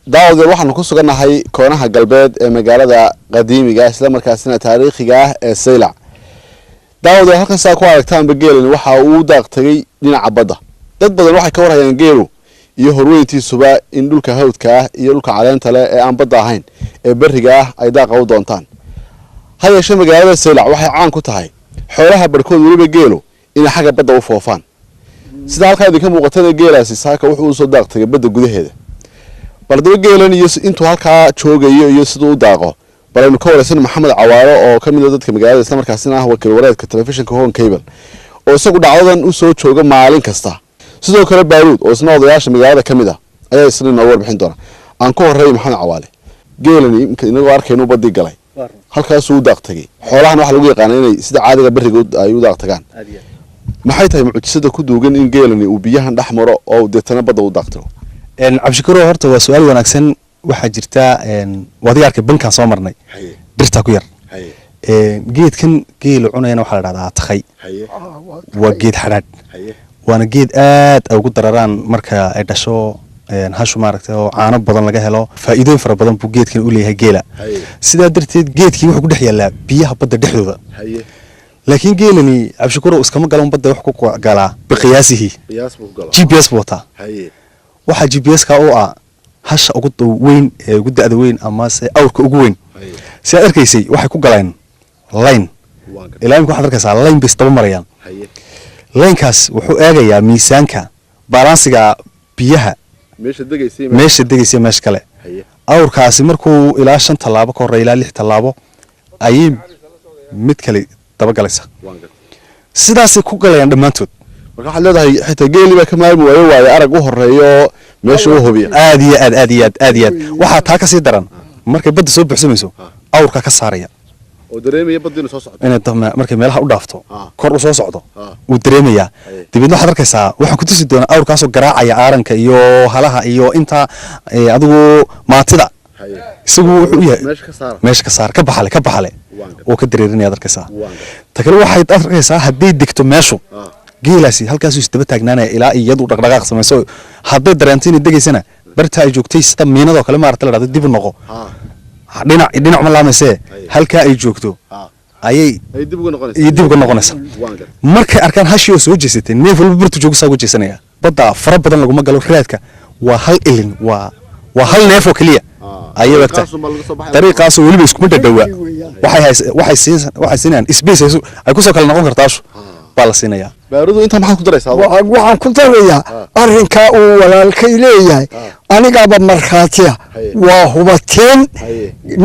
daawada waxaan ku suganahay koonaha galbeed ee magaalada qadiimiga isla markaasina taariikhiga ah ee Saylac. daawada halkan saa ku aragtaan bageelin waxa uu daaq tagay dhinaca badda. dad badan waxay ka warhayaan geelu iyo horweyntiisuba in dhulka hawdka ah iyo dhulka caleenta leh ee aan badda ahayn ee bariga ah ay daaqa u doontaan. hayeeshee magaalada Saylac waxay caan ku tahay xoolaha barkood waliba geelu in xagga badda u foofaan. sida halka idinka muuqatada geelaasi saaka wuxuu soo daaq tagay badda gudaheeda. bardaba geelan iyo intuu halka joogayo iyo sidoo u daaqo balaynu ka waraysan Maxamed Cawaaro oo kamid ah dadka magaalada isla markaasina ah wakiil wareedka telefishinka Hon Cable oo isagu dhacdadan u soo jooga maalin kasta. sidoo kale Baaruud oo isna odayaasha magaalada kamid ah ayaa isna noo warbixin doona. aan ku horeeyay Maxamed Cawaale geelani inagoo arkayno badii galay halkaas uu daaq tagay. xoolahan waxa lagu yaqaan inay sida caadiga bariga ay u daaq tagaan. maxay tahay mucjisada ku duugan in geelani uu biyahan dhaxmaro oo deetana badda u daaq tago? cabshikuro horta waa su'aal wanaagsan. waxa jirta wadiyaarka bankan soo marnay birta ku yar geedkan geelu cunayna waxa la dhahdaa takhay waa geed xaraad waana geed aad ugu dararaan marka ay dhasho hashu maaragtay oo caano badan laga helo faa'iidooyin fara badan buu geedkan u leeyahay geela. sidaa darteed geedkii wuxuu ku dhex yaalaa biyaha badda dhexdooda. laakiin geelani cabshikuro iskama galan badda wax ku galaa biqiyaasihi GPS buu wataa. waxa GPS ka oo ah hasha ugu weyn ee ugu da'da weyn ama se awrka ugu weyn. si aad arkaysay waxay ku galeen line ilaa imka waxaad arkaysaa line bis daba marayaan. linekaas wuxuu eegayaa miisaanka balansiga biyaha meesha degaysay meesha kale. awrkaasi markuu ilaa 5 tallaabo ka hor ilaa 6 tallaabo ayay mid kale daba galaysa. sidaas ku galayaan dhamaantood. marka waxaad leedahay xitaa geeli baa ka maarmi waayo arag u horeeyo meesha uu hubiyo aad iyo aad waxa taa ka sii daran markay badda soo buuxsamayso awrka ka saaraya oo dareemaya badda inuu soo socdo inay markay meelaha u dhaafto kor u soo socdo uu dareemaya. dibadna waxaad arkaysaa waxa ku tusi doona awrkaas oo garaacaya aaranka iyo halaha iyo inta adigu maatida isagu wuxuu yahay meesha ka saar ka baxale oo ka dareerinaya arkaysaa. takale waxay arkaysaa haddii digto meeshu geelaasi halkaas uu isdaba taagnaanaya ilaa iyadu dhaqdhaqaaq sameeyso hadday dareentay degaysana barta ay joogtay sida miinado kale maartay la dhado dib u noqo dhinac ma laamayse halka ay joogto ayay dib uga noqonaysa. markay arkaan hashi oo soo jeesatay neef walba bartu joogo soo jeesanaya badda fara badan lagu magalo raadka waa hal ilin waa hal neef oo kaliya ayay waqti dariiqaas oo waliba isku dhadhawa waxay siinayaan space ay ku soo kala noqon kartaa بالسينيا. بارودو أنت ما حد كدرس هذا. وعن كدريا أرنكا والكي ليه أنا قاب مرخاتيا وهو تين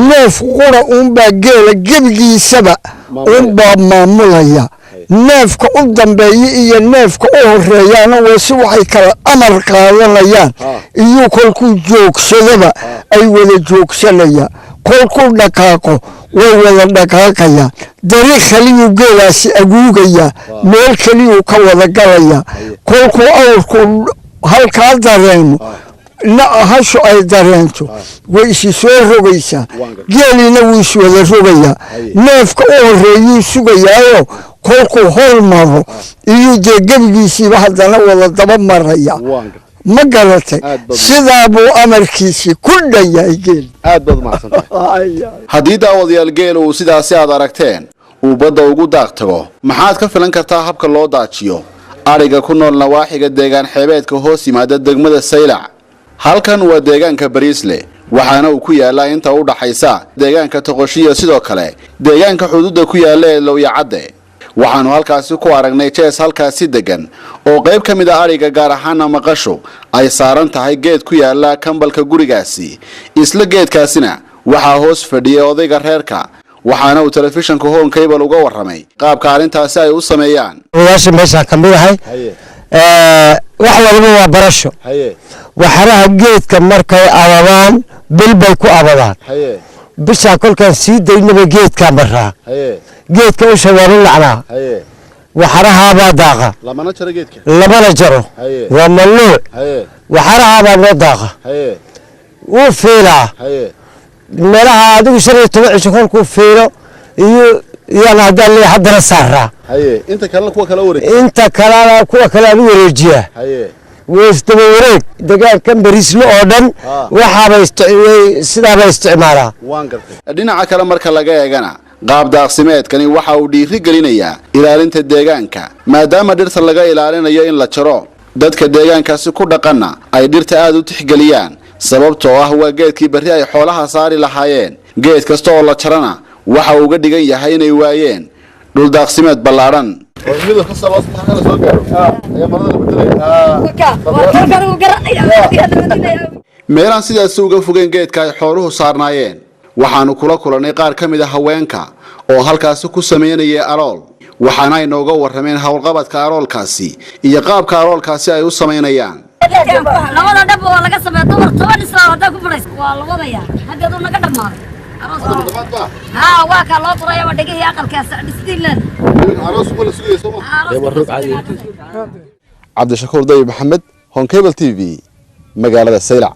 نف قرا بجيل جبجي سبع بماموليا نف قدام بيجي نف كأوريان وسوحي كأمر قاليان يوكل كوجوك سلبا أي ولا جوك سليا كل دكاكو ولا دكاكيا دري خليه جلاس أجوجيا مال خليه كولا جلايا كل أول هالكادرين لا هالشو أي درينتو ويش يسوي رجيسا جالي نويش ولا رجيا نفك أوري يسويا كل هول مرة يجي جبجي واحد أنا ولا دبر مرة ما قالت سيدابو أمريكي كل يجيل أدب مع سنتين هدي داود يالجيل وسيدا سياد أركتين وبدأ وجود دكتور محاد كفلان كرتا حبك الله داتشيو أريجا كنا النواحي قد دجان حبيت كهوسي ما دد دجمة السيلع هل كان ودجان كبريسلي وحنا وكويا لا أنت أوضح حيسا دجان كتغشية سيدا كله دجان كحدود كويا لا لو يعدي waxaanu halkaasi ku aragnay jees halkaasi degan oo qayb kamid ah ariga gaar ahaan maqasho ay saaran tahay geed ku yaala kambalka gurigaasi isla geedkaasina waxa hoos fadhiyay odayga reerka waxaana uu telefishinka Hon Cable uga waramay qaabka arintaasi ay u sameeyaan. wadaasha meesha kamid ahay wax walba waa barasho waxaraha geedka markay abadaan bilbay ku abadaan bisha kolkan sii daynaba geedka maraa geedka u shawarin lacnaa waxaraha baa daaqa lamana jaro waa mamnuuc waxaraha baa loo daaqa wuu fiilaa meelaha adigu 15 cisho kolkuu fiilo iyo yana hadaan leeyahay haddana saaraa inta kalena kuwa kala wareejiya inta kalena kuwa kala wareejiya weysdaba wareeg deegaankan bariislo oo dhan waxaaba sidaaba isticmaalaa dhinaca kale marka laga eegana qaab daaqsimeedkani waxa uu dhiiri gelinayaa ilaalinta deegaanka maadaama dhirta laga ilaalinayo in la jaro dadka deegaankaasi ku dhaqanna ay dhirta aad u tixgeliyaan sababtoo ah waa geedkii berri ay xoolaha saari lahaayeen geed kasta oo la jarana waxa uu uga dhigan yahay inay waayeen dhul daaqsimeed ballaadhan meelaan sidaasi uga fogeen geedka ay xooluhu saarnaayeen waxaanu kula kulannay qaar ka mid a haweenka oo halkaasi ku samaynayay alool waxaana ay nooga warrameen howlqabadka aloolkaasi iyo qaabka aloolkaasi ay u samaynayaan labada dhab oo laga sameeyo dumar 10 islaan wada ku fadhiis waa la wadaya hadeedu naga dhamaaday waa ka loo furaya wadagii aqalkaas dhistiilan cabdishakuur dayib maxamed Honkebel TV magaalada Saylac